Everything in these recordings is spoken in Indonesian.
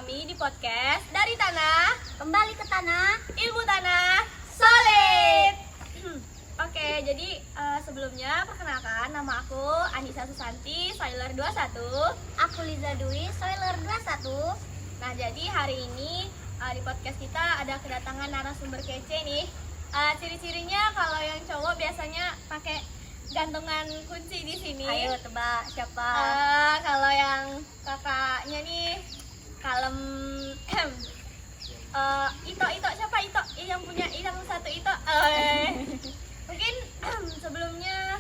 kami di podcast Dari Tanah Kembali ke tanah. Ilmu Tanah Solid. Oke, jadi sebelumnya perkenalkan, nama aku Anissa Susanti, Soiler 21. Aku Liza Dwi, Soiler 21. Nah, jadi hari ini di podcast kita ada kedatangan narasumber kece nih. Ciri-cirinya kalau yang cowok biasanya pakai gantungan kunci di sini. Ayo tebak siapa? Kalau yang kakaknya nih kalem. Ito siapa Ito? Yang punya yang satu Ito. Mungkin sebelumnya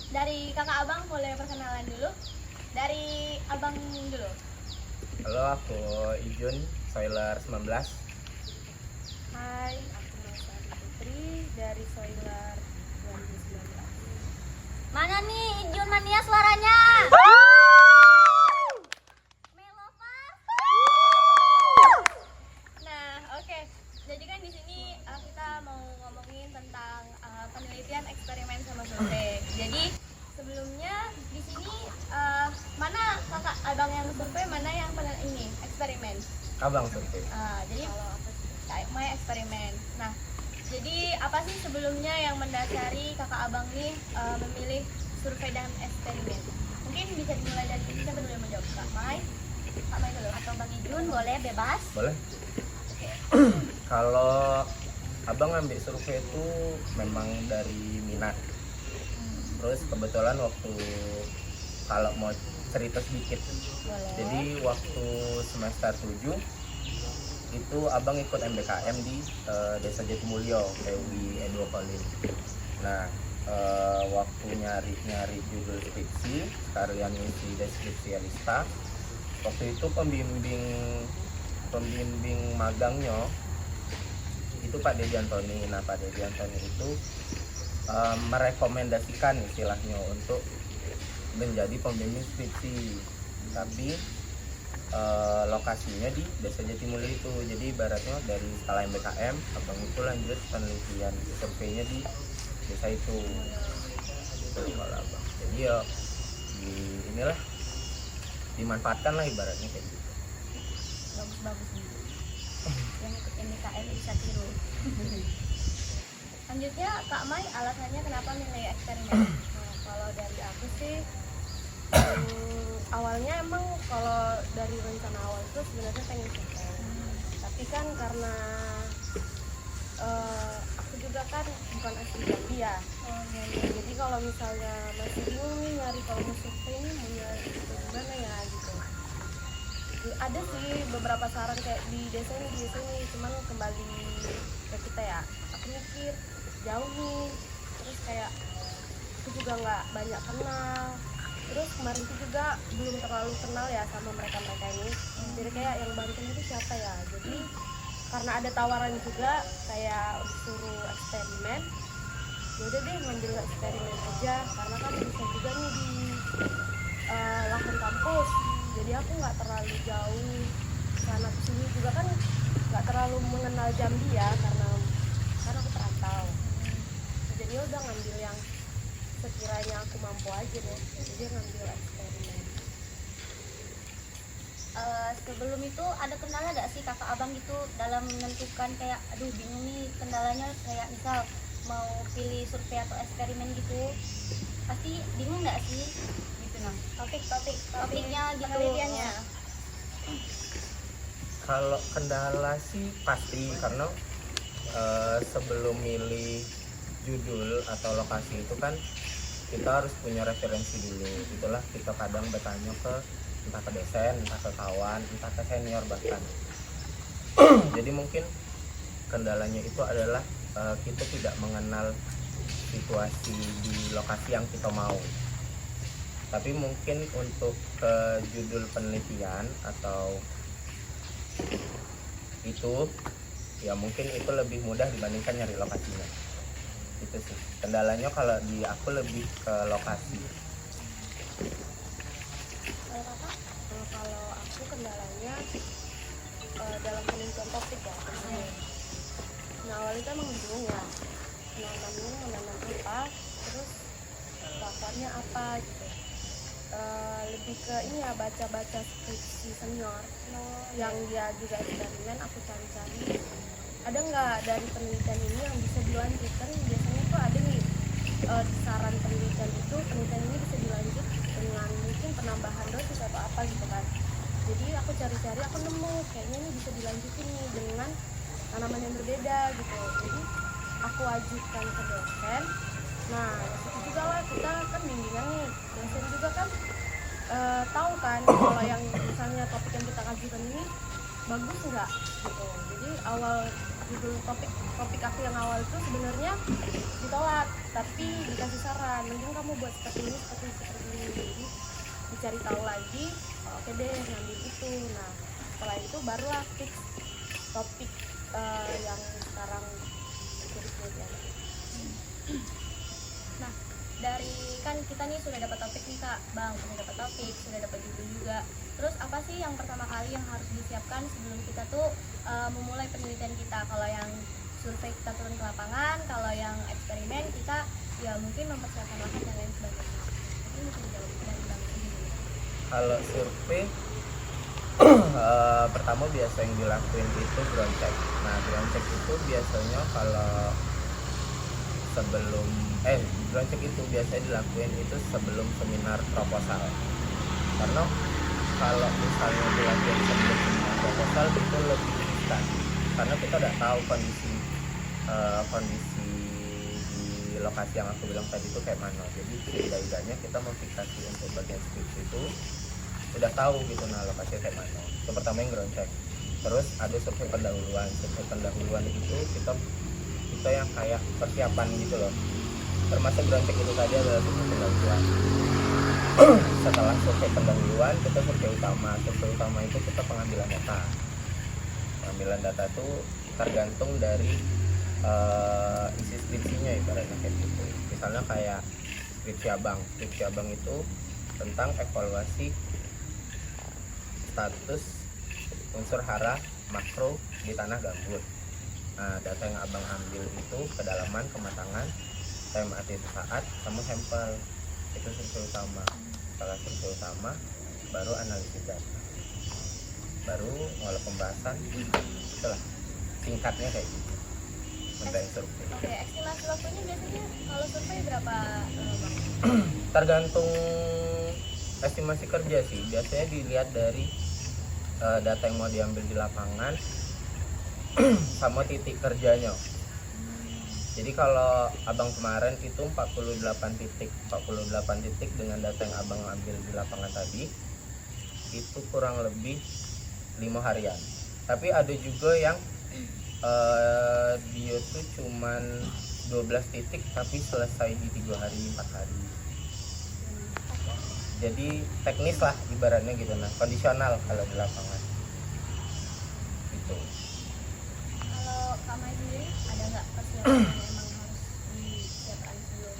dari kakak abang boleh perkenalan dulu. Dari abang dulu. Halo, aku Ijun, Soiler 19. Hai, aku Masari Putri dari Soiler 2019. Mana nih Ijun Mania suaranya? Melover. Nah, oke. Jadi kan di sini kita mau ngomongin tentang penelitian eksperimen sama survei. Jadi sebelumnya di sini mana kakak abang yang survei, mana yang ini eksperimen? Abang survei. Jadi my eksperimen. Nah, jadi apa sih sebelumnya yang mendasari kakak abang nih memilih survei dan eksperimen? Mungkin bisa dimulai dari siapa dulu yang menjawab? Kak Mai dulu Atau Bang Ijun boleh bebas. Boleh? Oke. Kalau abang ambil survei itu memang dari minat. Terus kebetulan waktu kalau mau cerita sedikit. Boleh. Jadi waktu semester 7 itu abang ikut MBKM di Desa Jatimulyo, PUI Edo Kolin. Nah, waktu nyari judul skripsi, sekalian isi deskripsi Elista. Waktu itu pembimbing magangnya itu Pak Dedi Antoni. Nah, Pak Dedi Antoni itu merekomendasikan istilahnya untuk menjadi pembimbing skripsi, tapi lokasinya di Desa Jatimulyo itu. Jadi ibaratnya dari skala MBKM abang itu lanjut penelitian surveinya di desa itu. Itu kalau abang. Jadi ya inilah dimanfaatkan lah ibaratnya kayak gitu. Bagus nih. Yang ikut MBKM bisa tiru. Lanjutnya Kak Mai, alasannya kenapa milih eksperimen? Kalau dari aku sih awalnya emang kalau dari rencana awal itu sebenarnya pengen survei, tapi kan karena aku juga kan bukan asli Jambi ya. Jadi kalau misalnya masih bingung nih nyari, kalau mau survei nih mau nyari itu gimana ya gitu. Ada sih beberapa saran kayak di desa ini, cuman kembali ke kita ya. Aku mikir jauh nih, terus kayak aku juga nggak banyak kenal. Terus kemarin itu juga belum terlalu kenal ya sama mereka ini. Jadi kayak yang bantuin itu siapa ya. Jadi karena ada tawaran juga kayak suruh eksperimen, yaudah deh ngambil eksperimen aja, karena kan bisa juga nih di lahan kampus. Jadi aku nggak terlalu jauh sana kesini juga kan, nggak terlalu mengenal Jambi ya, karena aku perantau. Jadi udah ngambil yang sekiranya aku mampu aja deh, jadi ngambil eksperimen. Sebelum itu ada kendala gak sih kakak abang gitu dalam menentukan kayak aduh bingung nih kendalanya, kayak misal mau pilih survei atau eksperimen gitu, pasti bingung gak sih gitu? Nah, topiknya gitu, Penelitiannya. Kalau kendala sih pasti, karena sebelum milih judul atau lokasi itu kan kita harus punya referensi dulu. Itulah kita kadang bertanya ke entah ke dosen, entah ke kawan, entah ke senior bahkan. Jadi mungkin kendalanya itu adalah kita tidak mengenal situasi di lokasi yang kita mau. Tapi mungkin untuk judul penelitian atau itu ya mungkin itu lebih mudah dibandingkan nyari lokasinya. Itu sih kendalanya kalau di aku lebih ke lokasi. Kalau aku kendalanya dalam penentuan topik ya. Nah awalnya itu emang bingung ya, menanam apa, terus lakuannya apa gitu. Lebih ke ini ya, baca-baca skripsi senior yang dia juga eksperimen. Aku cari-cari ada nggak dari penelitian ini yang bisa dilanjutkan. Biasanya tuh ada nih saran penelitian itu, penelitian ini bisa dilanjut dengan mungkin penambahan dosis atau apa gitu kan. Jadi aku cari-cari, aku nemu kayaknya ini bisa dilanjutin nih dengan tanaman yang berbeda gitu. Jadi aku ajukan ke dosen. Nah itu juga lah, kita kan bimbingan nih, dosen juga kan tahu kan kalau yang misalnya topik yang kita ajukan ini bagus nggak gitu. Jadi awal judul topik aku yang awal itu sebenarnya ditolak, tapi dikasih saran, mending kamu buat seperti ini. Jadi dicari tahu lagi, oke deh ngambil itu. Nah setelah itu barulah fix topik yang sekarang ya. Nah, dari kan kita nih sudah dapat topik nih Kak, Bang, sudah dapat topik, sudah dapat judul juga. Terus apa sih yang pertama kali yang harus disiapkan sebelum kita tuh memulai penelitian kita? Kalau yang survei kita turun ke lapangan, kalau yang eksperimen kita ya mungkin mempersiapkan lahan dan lain sebagainya. Ini mungkin jauh dari Bang sendiri. Kalau survei pertama biasa yang dilakuin itu ground check. Nah ground check itu biasanya kalau sebelum ground check itu biasanya dilakuin itu sebelum seminar proposal. Karena kalau misalnya dilakuin sebelum seminar proposal itu lebih riskan, karena kita udah tahu kondisi di lokasi yang aku bilang tadi itu kayak mana. Jadi setidaknya kita memfiksasi untuk bagian skripsi itu udah tahu gitu, nah lokasinya kayak mana. Itu pertama yang ground check. Terus ada survei pendahuluan. Survei pendahuluan itu kita yang kayak persiapan gitu loh. Termasuk ground check itu tadi adalah survei pendahuluan. Setelah survei pendahuluan kita survei utama. Survei utama itu kita pengambilan data. Pengambilan data itu tergantung dari isi skripsinya, ibaratnya kayak gitu. Misalnya kayak skripsi abang itu tentang evaluasi status unsur hara makro di tanah gambut. Nah, data yang abang ambil itu kedalaman, kematangan, time mati sesaat, sama sampel. Itu survei utama. Setelah survei utama, baru analisis data, baru ngolah pembahasan. Itulah singkatnya kayak gitu tentang survei. Oke, estimasi waktunya biasanya kalau survei berapa Bang? Tergantung estimasi kerja sih. Biasanya dilihat dari data yang mau diambil di lapangan sama titik kerjanya. Jadi kalau abang kemarin itu 48 titik dengan data yang abang ambil di lapangan tadi itu kurang lebih 5 harian. Tapi ada juga yang dia tuh cuman 12 titik tapi selesai di 3 hari 4 hari. Jadi teknis lah ibaratnya gitu, nah kondisional kalau di lapangan gitu. Kalau Kak Mai sendiri ada nggak persiapan yang emang harus disiapkan sebelum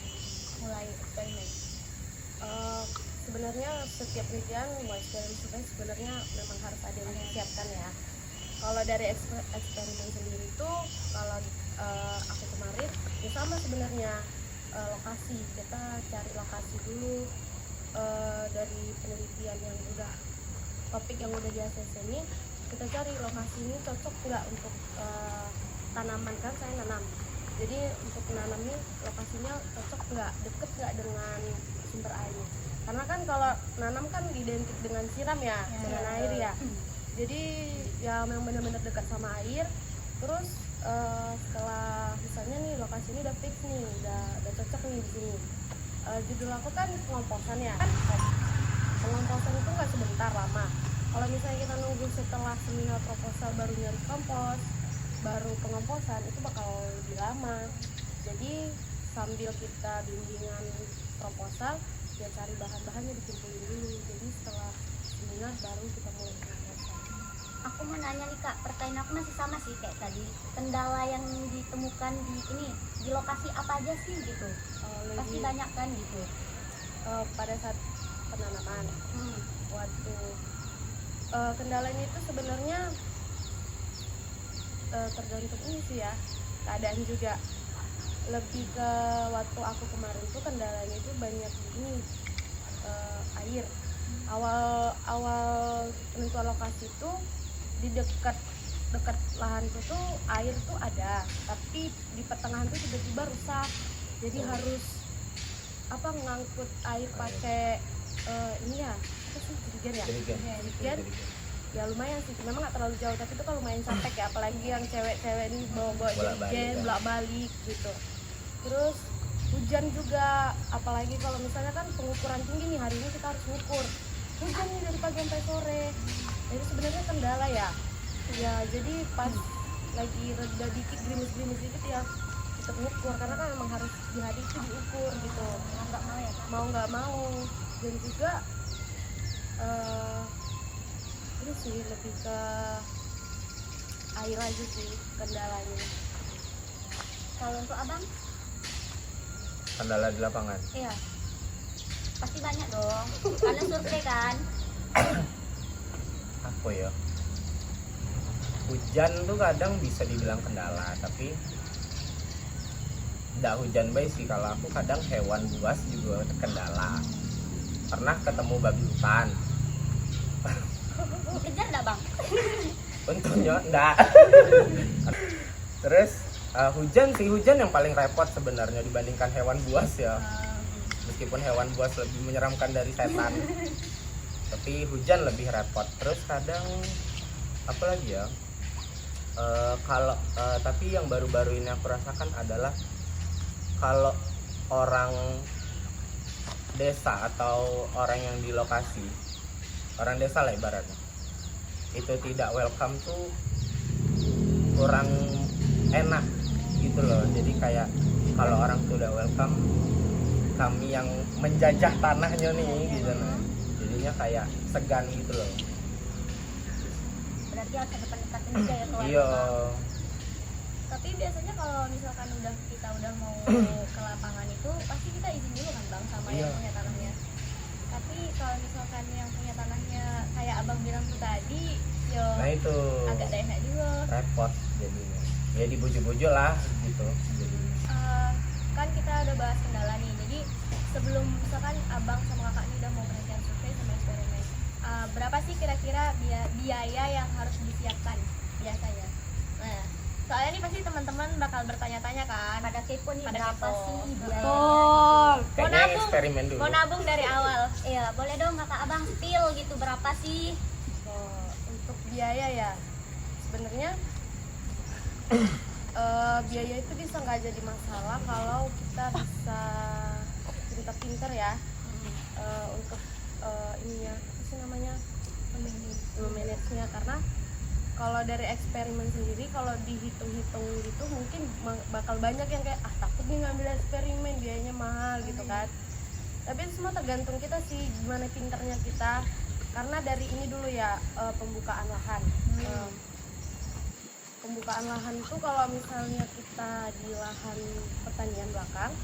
mulai eksperimen? Sebenarnya setiap penelitian mau eksperimen sebenarnya memang harus ada yang disiapkan ya. Kalau dari eksperimen sendiri itu, kalau aku kemarin ya sama sebenarnya, lokasi, kita cari lokasi dulu. Dari penelitian yang udah topik yang udah di ACC ini, kita cari lokasi ini cocok nggak untuk tanaman. Kan saya nanam, jadi untuk menanam ini lokasinya cocok nggak, deket nggak dengan sumber air. Karena kan kalau nanam kan identik dengan siram ya, dengan air ya. Jadi ya memang benar-benar dekat sama air. Terus setelah misalnya nih lokasi ini udah fix nih, udah cocok nih di sini. Judul aku kan pengomposan ya. Pengomposan itu nggak sebentar, lama. Kalau misalnya kita nunggu setelah seminar proposal baru nyari kompos, baru pengomposan, itu bakal lebih lama. Jadi sambil kita bimbingan proposal, ya cari bahan-bahannya dikumpulin dulu. Jadi setelah seminar baru kita mulai pengomposan. Aku mau nanya nih Kak, pertanyaan aku masih sama sih kayak tadi. Kendala yang ditemukan di lokasi apa aja sih gitu? Pasti banyak kan gitu. Pada saat penanaman, waktu kendalanya itu sebenarnya tergantung ini sih ya, keadaan juga. Lebih ke waktu aku kemarin tuh kendalanya itu banyak ini, air. awal penentuan lokasi itu di dekat lahan itu tuh air tuh ada, tapi di pertengahan tuh tiba-tiba rusak, jadi harus ngangkut air pakai ini ya apa sih, jerigen ya, jerigen. Ya lumayan sih, memang nggak terlalu jauh, tapi itu kan lumayan capek ya, apalagi yang cewek-cewek ini bawa jerigen bolak-balik gitu. Terus hujan juga, apalagi kalau misalnya kan pengukuran tinggi nih, hari ini kita harus ngukur, hujan nih dari pagi sampai sore. Jadi sebenarnya kendala ya, jadi pas lagi reda dikit, gerimis-gerimis dikit ya tetap ngukur, karena kan memang harus di hari itu diukur gitu, mau nggak mau. Dan juga ini sih lebih ke air aja sih kendalanya. Kalau untuk abang? Kendala di lapangan. Iya, pasti banyak dong, karena survei kan. Apa ya? Hujan tuh kadang bisa dibilang kendala, tapi nggak hujan baik sih. Kalau aku kadang hewan buas juga kendala. Pernah ketemu babi hutan. Dikejar nggak bang? Untungnya enggak. Terus hujan yang paling repot sebenarnya dibandingkan hewan buas ya. Meskipun hewan buas lebih menyeramkan dari setan, tapi hujan lebih repot. Terus kadang apa lagi ya? Tapi yang baru-baru ini aku rasakan adalah kalau orang desa atau orang yang di lokasi, orang desa lah ibaratnya, itu tidak welcome tuh kurang enak gitu loh. Jadi kayak kalau orang tuh udah welcome, kami yang menjajah tanahnya nih gitu, jadinya kayak segan gitu loh. Berarti harus ada pendekatan juga ya kalau Iya. Tapi biasanya kalau misalkan kita udah mau ke lapangan itu pasti kita izin dulu kan bang sama yang punya tanahnya. Tapi kalau misalkan yang punya tanahnya kayak abang bilang tuh tadi, Nah itu agak gak enak juga. repot jadinya. Ya dibujuk-bujuk lah gitu. Jadinya. Kan kita udah bahas kendala nih, jadi sebelum misalkan abang sama kakak ini udah mau penelitian survei sama eksperimen, berapa sih kira-kira biaya yang harus disiapkan biasanya? Nah, soalnya nih pasti teman-teman bakal bertanya-tanya kan, pada kepo nih, Pada berapa kepo. sih biaya? Betul. Kayaknya eksperimen dulu. mau nabung dari awal. Iya, boleh dong kakak abang spill gitu, berapa sih? Untuk biaya ya, sebenarnya biaya itu bisa nggak jadi masalah kalau kita bisa pinter-pinter ya untuk ininya apa sih namanya, memanagenya. Karena kalau dari eksperimen sendiri, kalau dihitung-hitung gitu mungkin bakal banyak yang kayak takut nih ngambil eksperimen, biayanya mahal gitu kan. Tapi itu semua tergantung kita sih, gimana pinternya kita. Karena dari ini dulu ya, pembukaan lahan. Pembukaan lahan itu kalau misalnya kita di lahan pertanian belakang,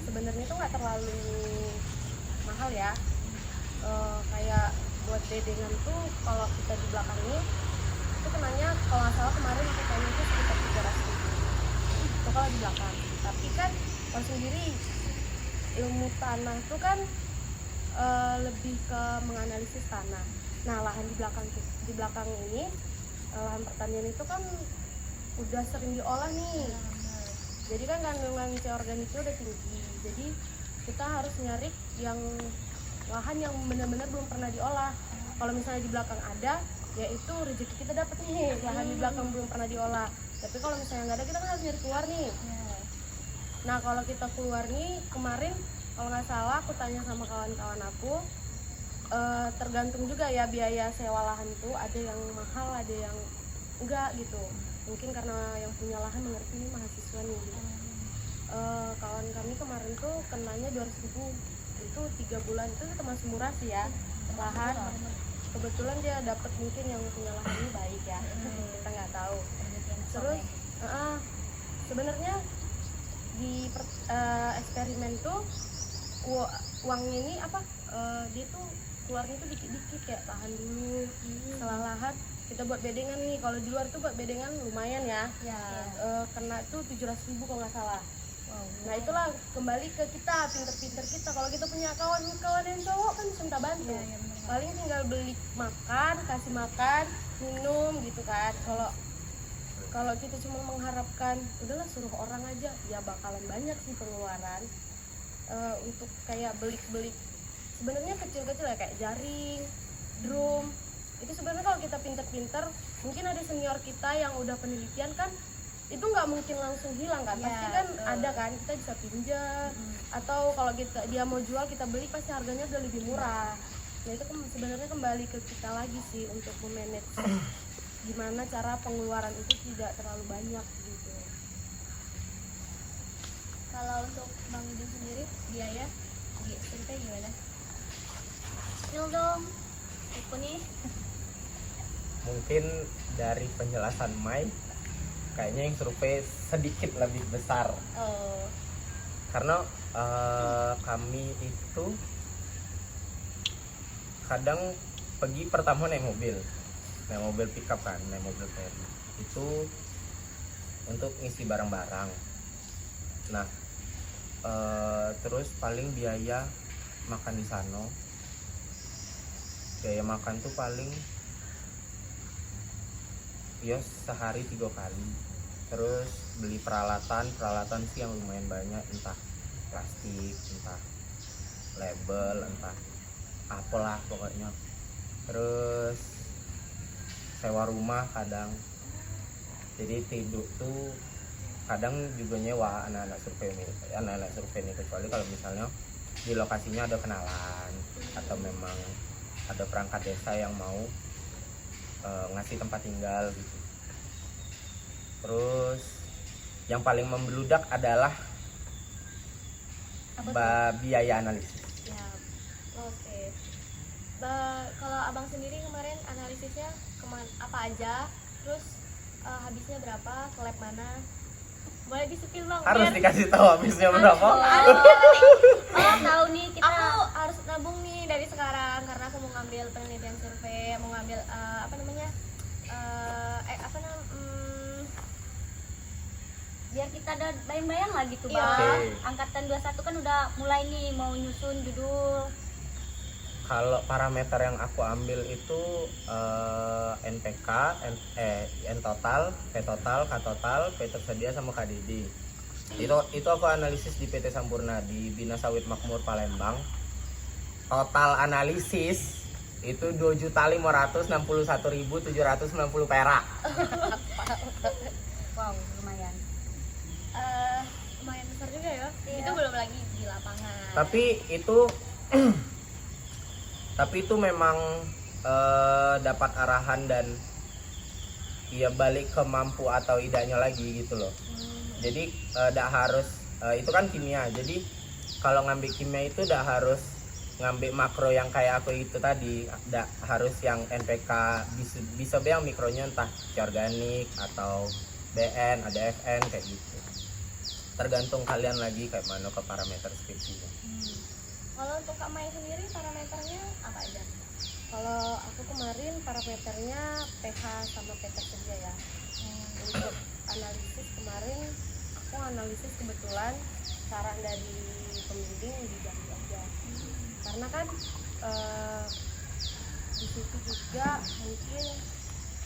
sebenarnya itu nggak terlalu mahal ya. Kayak buat bedengan tuh kalau kita di belakang ini itu kenanya, kalau nggak salah kemarin aku tanya itu sekitar 300.000 itu kalau di belakang. Tapi kan kalau sendiri ilmu tanah itu kan lebih ke menganalisis tanah. Nah, lahan di belakang ini, lahan pertanian itu kan udah sering diolah nih. Jadi kan kandungan C organiknya udah tinggi. Jadi kita harus nyari yang lahan yang benar-benar belum pernah diolah. Kalau misalnya di belakang ada, ya itu rezeki kita dapat nih, lahan di belakang belum pernah diolah. Tapi kalau misalnya nggak ada, kita kan harus nyari keluar nih. Nah, kalau kita keluar nih, kemarin kalau nggak salah aku tanya sama kawan-kawan aku, tergantung juga ya biaya sewa lahan itu, ada yang mahal, ada yang enggak gitu. Mungkin karena yang punya lahan mengerti ini mahasiswa nih gitu. Kawan kami kemarin tuh kenanya 200.000, itu 3 bulan, itu termasuk murah sih ya lahan. Kebetulan dia dapat, mungkin yang punya lahan ini baik ya, kita nggak tahu. Terus sebenarnya di eksperimen tuh uangnya ini dia tuh keluarnya tuh dikit-dikit, kayak tahan dulu. Setelah lahan kita buat bedengan nih, kalau di luar tuh buat bedengan lumayan ya. Kena tuh 700.000 kalau nggak salah. Nah itulah kembali ke kita, pinter-pinter kita. Kalau kita punya kawan-kawan yang cowok kan bisa minta bantu. Paling tinggal beli makan, kasih makan, minum gitu kan. Kalau kita cuma mengharapkan udahlah suruh orang aja, ya bakalan banyak sih pengeluaran. Untuk kayak belik-belik sebenarnya kecil-kecil ya, kayak jaring, drum. Itu sebenarnya kalau kita pinter-pinter, mungkin ada senior kita yang udah penelitian kan, itu nggak mungkin langsung hilang kan, pasti kan ada kan, kita bisa pinjam atau kalau dia mau jual kita beli pasti harganya udah lebih murah. Nah itu sebenarnya kembali ke kita lagi sih untuk memanage gimana cara pengeluaran itu tidak terlalu banyak gitu. Kalau untuk Bang Udin sendiri biaya survei gimana? Spill dong, aku nih. Mungkin dari penjelasan Mai kayaknya yang survei sedikit lebih besar karena kami itu kadang pergi pertama naik mobil pickup kan, naik mobil ferry itu untuk ngisi barang-barang. Nah terus paling biaya makan di sana, biaya makan tuh paling ya sehari 3 kali. Terus beli peralatan sih yang lumayan banyak, entah plastik, entah label, entah apalah pokoknya. Terus sewa rumah kadang, jadi tidur tuh kadang juga nyewa anak-anak survei ini, kecuali kalau misalnya di lokasinya ada kenalan atau memang ada perangkat desa yang mau ngasih tempat tinggal gitu. Terus yang paling membludak adalah biaya analisis. Ya, oke. Kalau abang sendiri kemarin analisisnya apa aja, terus habisnya berapa, ke lab mana? Boleh di-spill Bang? Harus dikasih tahu habisnya berapa? Oh tahu nih kita. Aku harus nabung nih dari sekarang karena aku mau ngambil penelitian survei, mau ngambil Biar kita ada bayang-bayang lah gitu Iya. Bang. Oke. Angkatan 21 kan udah mulai nih mau nyusun judul. Kalau parameter yang aku ambil itu NPK, N total, P total, K total, P tersedia sama KDD. Itu aku analisis di PT Sampurna di Bina Sawit Makmur Palembang. Total analisis itu 2.561.790 perak. Wow, lumayan. Lumayan besar juga ya. Iya. Itu belum lagi di lapangan. Tapi itu memang dapat arahan dan ya balik ke mampu atau idanya lagi gitu loh. Jadi tidak harus itu kan kimia. Jadi kalau ngambil kimia itu tidak harus ngambil makro yang kayak aku itu tadi, tidak harus yang NPK, bisa yang mikronya entah organik atau BN, ada FN kayak gitu. Tergantung kalian lagi kayak mana ke parameter skripsinya. Kalau untuk Kak Mai sendiri parameternya apa aja? Kalau aku kemarin parameternya pH sama P tersedia ya. Untuk analisis kemarin aku analisis kebetulan saran dari pembimbing di Jambi aja. Karena kan di situ juga mungkin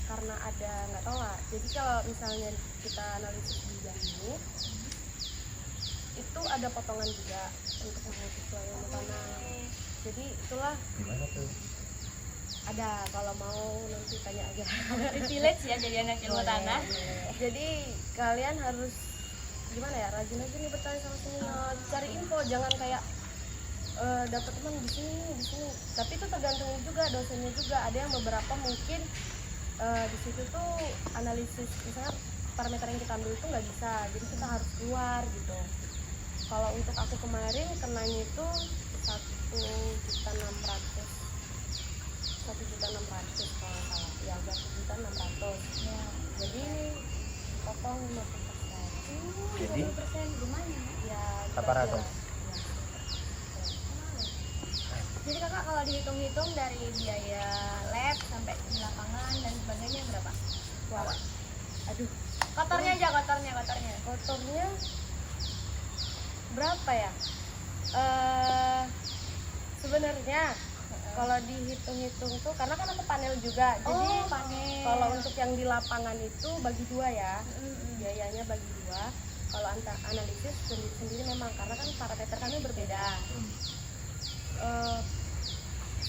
karena ada nggak tahu lah. Jadi kalau misalnya kita analisis di Jambi itu ada potongan juga untuk mahasiswa yang mau tanam. Jadi itulah Gimana tuh? ada, kalau mau nanti tanya aja. Privilege ya jadi anak ilmu tanah. Jadi kalian harus gimana ya, rajin aja nih bertanya sama senior, cari info, jangan kayak dapat teman di sini. Tapi itu tergantung juga dosennya juga. Ada yang beberapa mungkin di situ tuh analisis misalnya parameter yang kita ambil itu nggak bisa, jadi kita harus keluar gitu. Kalau untuk aku kemarin kenanya itu 1.600.000 kalau nggak salah ya, 1.600.000 ya. Jadi potong 50%. Jadi 20% lumayan. Ya, 800. Jadi kakak kalau dihitung-hitung dari biaya lab sampai di lapangan dan sebagainya berapa? Wah, aduh, Kotornya aja, kotornya. kotornya berapa ya? Sebenarnya kalau dihitung-hitung tuh karena kan aku panel juga, jadi panel. kalau untuk yang di lapangan itu bagi dua ya, biayanya bagi dua. Kalau analisis sendiri memang karena kan parameter kami berbeda.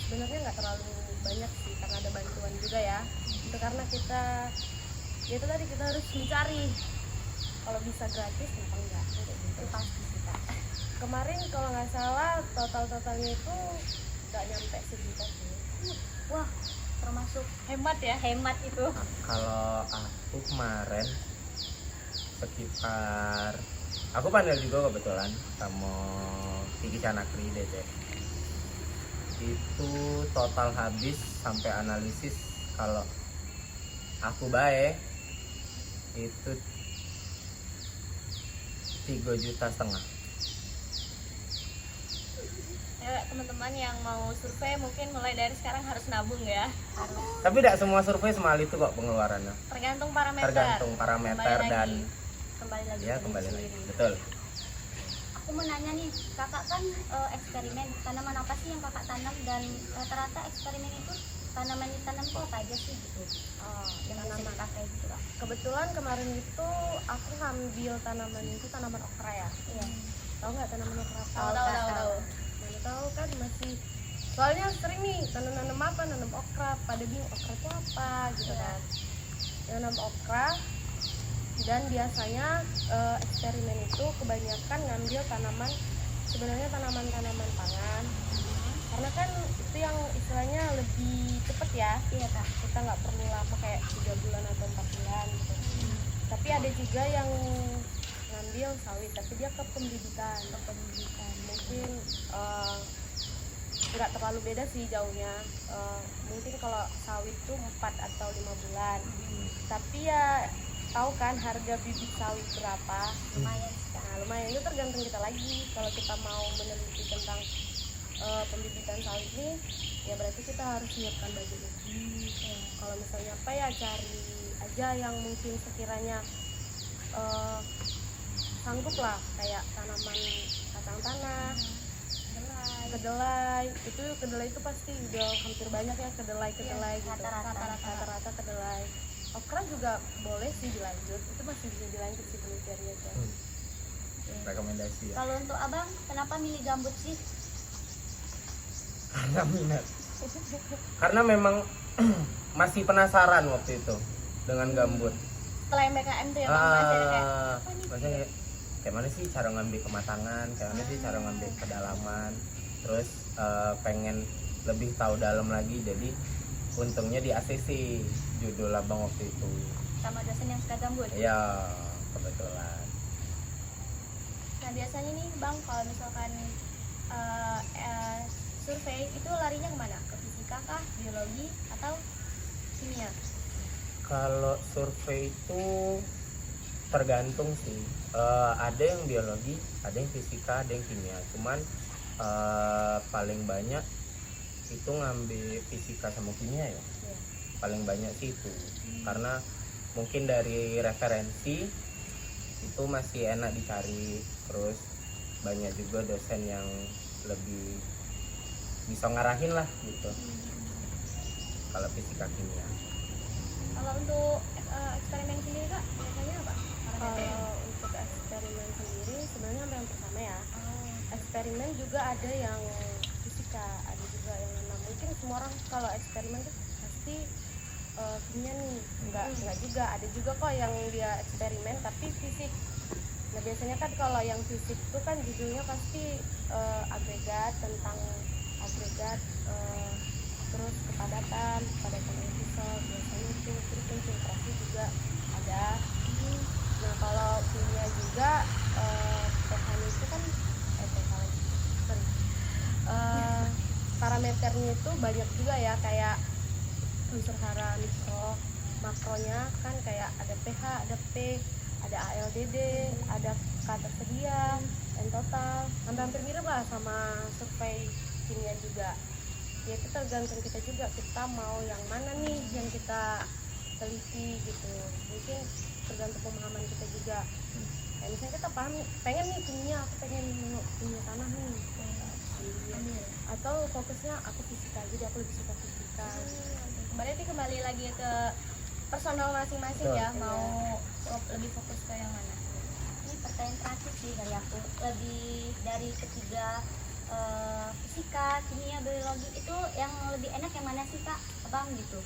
Sebenarnya nggak terlalu banyak sih karena ada bantuan juga ya. Itu karena kita ya itu tadi kita harus mencari kalau bisa gratis kenapa enggak itu pasti sih Kak. Kemarin kalau nggak salah totalnya itu nggak nyampe sejuta sih. Wah, termasuk Hemat ya. hemat itu. Kalau aku kemarin sekitar, aku panel juga kebetulan sama Kiki Canakri DC. Itu total habis sampai analisis kalau aku baik itu 3,5 juta. Ya, teman-teman yang mau survei mungkin mulai dari sekarang harus nabung ya. Tapi tidak semua survei semahal itu kok pengeluarannya. Tergantung parameter. Tergantung parameter Kembali dan lagi. Kembali lagi ya ke kembali diri lagi. sendiri. Betul. Aku mau nanya nih, kakak kan eksperimen tanaman apa sih yang kakak tanam dan rata-rata eksperimen itu tanaman ditanam tuh apa aja sih gitu? Yang bisa Tanaman. dipakai gitu Kak. Kebetulan kemarin itu aku ngambil tanaman itu tanaman okra ya. Iya. Tahu nggak tanaman okra? Tahu. Mana tahu kan masih. Soalnya sering nih nanam apa, nanam okra. Pada bingung okra itu apa gitu kan. Nanam okra dan biasanya eksperimen itu kebanyakan ngambil tanaman sebenarnya tanaman-tanaman pangan. Karena kan itu yang istilahnya lebih cepet ya. Iya Kak. Kita nggak perlu lama kayak 3 bulan atau 4 bulan gitu. Tapi ada juga yang ngambil sawit tapi dia ke pembibitan. Mungkin nggak terlalu beda sih jauhnya. Mungkin kalau sawit tuh 4 atau 5 bulan. Tapi ya tahu kan harga bibit sawit berapa? Lumayan sih Kak. Nah, lumayan itu tergantung kita lagi. Kalau kita mau meneliti tentang pembibitan sawit ini, ya berarti kita harus menyiapkan budget lebih. Kalau misalnya apa ya cari aja yang mungkin sekiranya sanggup lah, kayak tanaman kacang tanah, kedelai. Itu pasti udah hampir banyak ya kedelai gitu. Rata-rata kedelai. Okra juga boleh sih dilanjut, itu masih bisa dilanjut sih penelitiannya aja. Rekomendasi ya. Kalau untuk abang, kenapa milih gambut sih? Karena minat. Karena memang masih penasaran waktu itu dengan gambut. Setelah MBKM tuh ya Bang, masih ada kayak Maksudnya kayak mana sih cara ngambil kematangan, kayak mana sih cara ngambil kedalaman, terus pengen lebih tahu dalam lagi, jadi untungnya di ACC judul abang waktu itu. Sama dosen yang suka gambut? Ya kebetulan. Nah biasanya nih Bang, kalau misalkan survei itu larinya kemana? Ke fisika kah, biologi, atau kimia? Kalau survei itu tergantung sih. Ada yang biologi, ada yang fisika, ada yang kimia. Cuman paling banyak itu ngambil fisika sama kimia ya. Paling banyak sih itu. Karena mungkin dari referensi itu masih enak dicari. Terus banyak juga dosen yang lebih bisa ngarahin lah gitu. Kalau fisika kimia. Kalau untuk eksperimen sendiri Kak, biasanya apa? Kalau untuk eksperimen sendiri sebenarnya hampir yang pertama ya. Eksperimen juga ada yang fisika, ada juga yang nanam. Mungkin semua orang kalau eksperimen tuh pasti kimia nih, enggak juga. Ada juga kok yang dia eksperimen tapi fisik. Nah biasanya kan kalau yang fisik itu kan judulnya pasti agregat, tentang agregat, terus kepadatan episode biasanya itu, terus konsentrasi juga ada. Nah kalau kimia juga pH itu kan parameternya itu banyak juga ya, kayak unsur hara mikro, makronya kan kayak ada pH, ada P, ada ALDD, ada K tersedia, N total, hampir mirip lah sama survei kimia juga. Ya itu tergantung kita juga, kita mau yang mana nih yang kita teliti gitu. Mungkin tergantung pemahaman kita juga. kayak misalnya kita paham pengen nih kimia, aku pengen nengok kimia tanah nih. Atau fokusnya aku fisika, jadi aku lebih suka fisika. Berarti kembali lagi ke personal masing-masing ya, mau lebih fokus ke yang mana? Ini pertanyaan terakhir sih dari aku, lebih dari ketiga fisika, kimia, biologi itu yang lebih enak yang mana sih kak, abang gitu?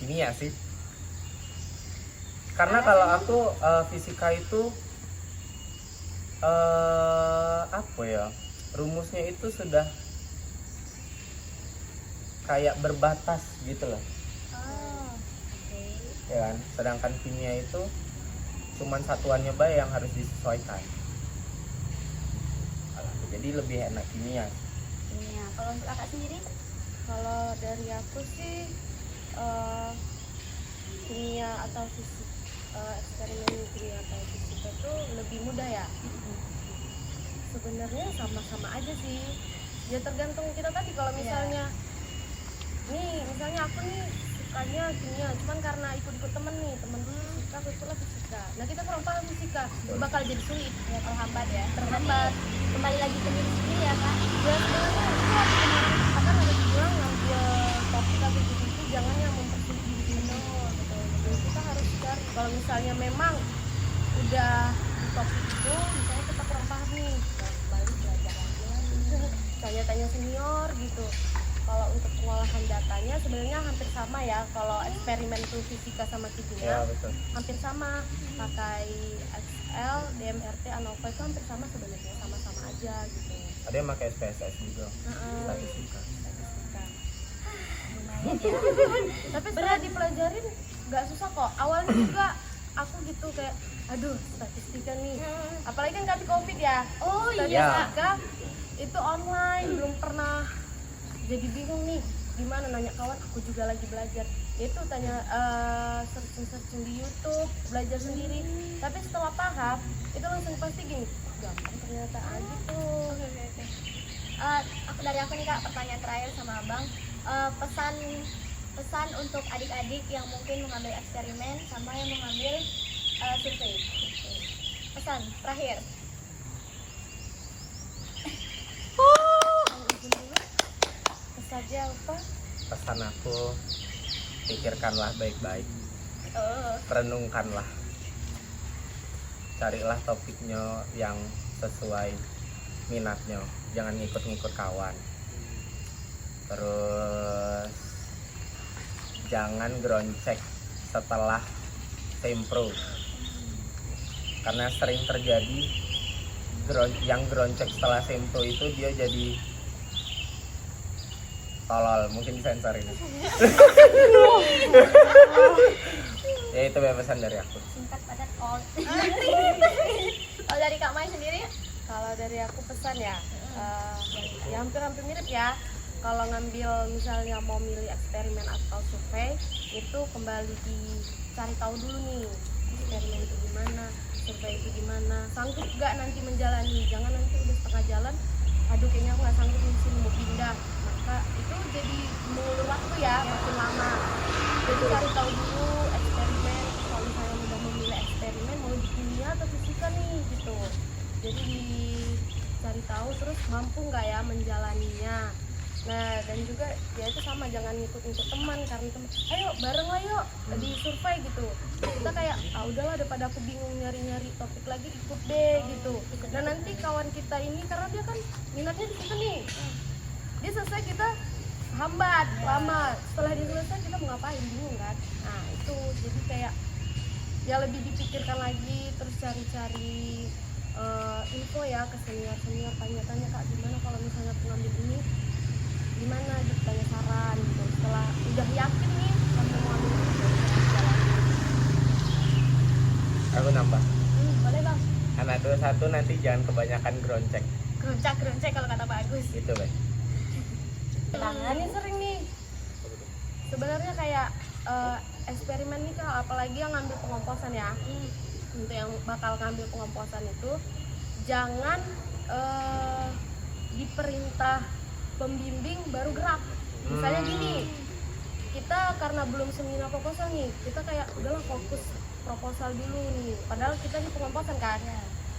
Kimia sih, karena kalau aku fisika itu apa ya, rumusnya itu sudah kayak berbatas gitu loh Oke. ya kan, sedangkan kimia itu cuman satuannya bae yang harus disesuaikan. Jadi lebih enak kimia. Kimia. Kalau untuk kakak sendiri? Kalau dari aku sih kimia atau fisik, eksperimen kimia atau fisika tuh lebih mudah ya. Sebenarnya sama-sama aja sih, ya tergantung kita tadi. Kalau misalnya nih, misalnya aku nih sukanya kimia, cuman karena ikut-ikut temen nih, temen dulu fisika, aku ikutlah fisika. Nah kita kurang paham fisika, bakal jadi sulit, Ya terhambat ya. Terhambat. Kembali lagi ke diri sendiri ya kak. Ya sebenarnya itu kemarin akan ada dibilang ngambil topik atau itu jangan yang mempersulit diri sendiri. Betul. Kita harus cari. Kalau misalnya memang udah di topik itu, misalnya kita kurang paham nih, kita kembali belajar lagi, tanya-tanya senior gitu. Kalau untuk pengolahan datanya sebenarnya hampir sama ya. Kalau eksperimen tuh fisika sama Ya kimia betul. hampir sama, pakai XL, DMRT, ANOVA itu hampir sama sebenarnya, sama-sama aja gitu. Ada yang pakai SPSS juga, statistika. Statistika. Lumayan ya. Tapi setelah dipelajarin nggak susah kok. Awalnya juga aku gitu kayak, aduh statistika nih. Apalagi kan kali COVID ya. Oh Statistika itu online, belum pernah. Jadi bingung nih, gimana nanya kawan, aku juga lagi belajar. Itu tanya searching di YouTube, belajar sendiri. Tapi setelah paham, itu langsung pasti gini, gampang ternyata gitu. Oke. Dari aku nih kak, pertanyaan terakhir sama abang. Pesan untuk adik-adik yang mungkin mengambil eksperimen sama yang mengambil survei. Pesan terakhir. Saja apa? Pesan aku, pikirkanlah baik-baik, renungkanlah, carilah topiknya yang sesuai minatnya, jangan ngikut-ngikut kawan. Terus jangan groncek setelah sempro, karena sering terjadi yang groncek setelah sempro itu dia jadi tolol, mungkin disensor ini. Ya itu pesan dari aku. Singkat padat all. Kalau dari Kak Mai sendiri? Kalau dari aku pesan ya, ya hampir-hampir mirip ya. Kalau ngambil misalnya mau milih eksperimen atau survei, itu kembali dicari tahu dulu nih, eksperimen itu gimana, survei itu gimana, sanggup gak nanti menjalani. Jangan nanti udah setengah jalan, aduh kayaknya aku gak sanggup di sini, mau pindah. Maka itu jadi mengulur waktu ya, makin lama. Jadi cari tahu dulu eksperimen, kalau misalnya udah memilih eksperimen mau di kimia atau fisika nih gitu. Jadi dicari tahu terus mampu nggak ya menjalaninya. Nah dan juga ya itu sama, jangan ngikut-ngikut teman, karena teman ayo bareng lah yuk di survei gitu, kita kayak udahlah daripada aku bingung nyari-nyari topik lagi, ikut deh gitu. Nah nanti kawan kita ini karena dia kan minatnya di situ nih, dia selesai kita hambat lama, setelah dia selesai kita mau ngapain, bingung kan. Nah itu jadi kayak ya lebih dipikirkan lagi, terus cari-cari info ya ke senior-senior, tanya-tanya kak gimana kalau misalnya aku ngambil ini, gimana gitu, tanya saran gitu. Setelah udah yakin nih kamu mau ambil itu, Aku nambah, Boleh bang. anak 21 nanti jangan kebanyakan groncek, Geruncak kalau kata Pak Agus. gitu baik. Nah ini sering nih sebenarnya kayak eksperimen nih kak, apalagi yang ngambil pengomposan ya. Untuk yang bakal ngambil pengomposan itu jangan diperintah pembimbing baru gerak. Misalnya gini, kita karena belum seminar proposal nih, kita kayak udahlah fokus proposal dulu nih. Padahal kita di pengomposan kan,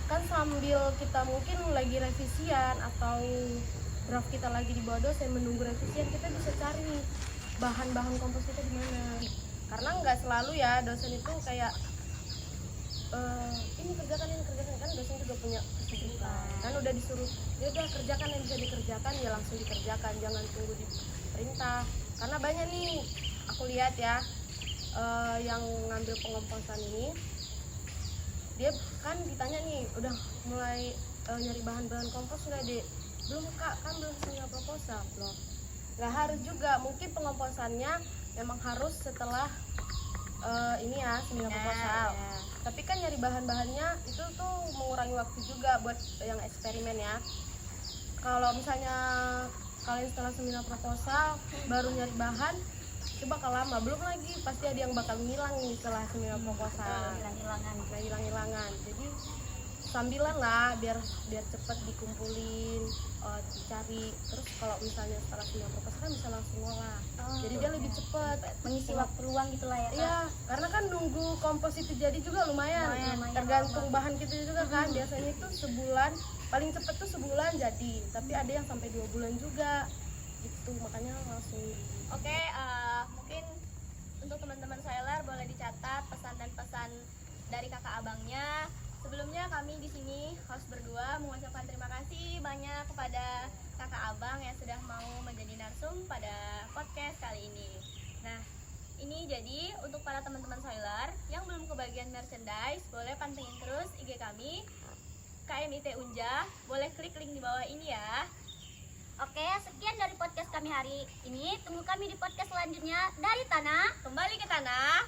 kan sambil kita mungkin lagi revisian atau draft kita lagi di bawah dosen menunggu revisian, kita bisa cari nih bahan-bahan kompos kita di mana. Karena nggak selalu ya dosen itu kayak ini kerjakan kan, dosen juga punya kesibukan kan, udah disuruh ya udah kerjakan yang bisa dikerjakan ya langsung dikerjakan, jangan tunggu diperintah. Karena banyak nih aku lihat ya yang ngambil pengomposan ini, dia kan ditanya nih udah mulai nyari bahan-bahan kompos nggak dek, belum kak, kan belum punya proposal. Loh nggak harus juga, mungkin pengomposannya memang harus setelah ini ya seminar proposal ya. Tapi kan nyari bahan-bahannya itu tuh mengurangi waktu juga buat yang eksperimen ya. Kalau misalnya kalian setelah seminar proposal baru nyari bahan, itu bakal lama. Belum lagi pasti ada yang bakal ngilang nih setelah seminar proposal, hilang-hilangan. Jadi sambilan lah biar cepet dikumpulin, dicari. Terus kalau misalnya setelah seminar proposal kan bisa langsung ngolah. Jadi dia lebih cepet mengisi waktu luang gitulah ya Kak. Iya, karena kan nunggu kompos itu jadi juga lumayan tergantung bahan kita juga kan. Biasanya itu sebulan, paling cepet tuh sebulan jadi, tapi ada yang sampai 2 bulan juga gitu, makanya langsung. Oke, mungkin untuk teman-teman Sailor boleh dicatat pesan dan pesan dari kakak abangnya. Sebelumnya kami di sini host berdua mengucapkan terima kasih banyak kepada kakak abang yang sudah mau menjadi narsum pada podcast kali ini. Nah, ini jadi untuk para teman-teman Sailor yang belum kebagian merchandise, boleh pantengin terus IG kami KMIT Unja, boleh klik link di bawah ini ya. Oke, sekian dari podcast kami hari ini. Tunggu kami di podcast selanjutnya dari tanah Kembali ke tanah.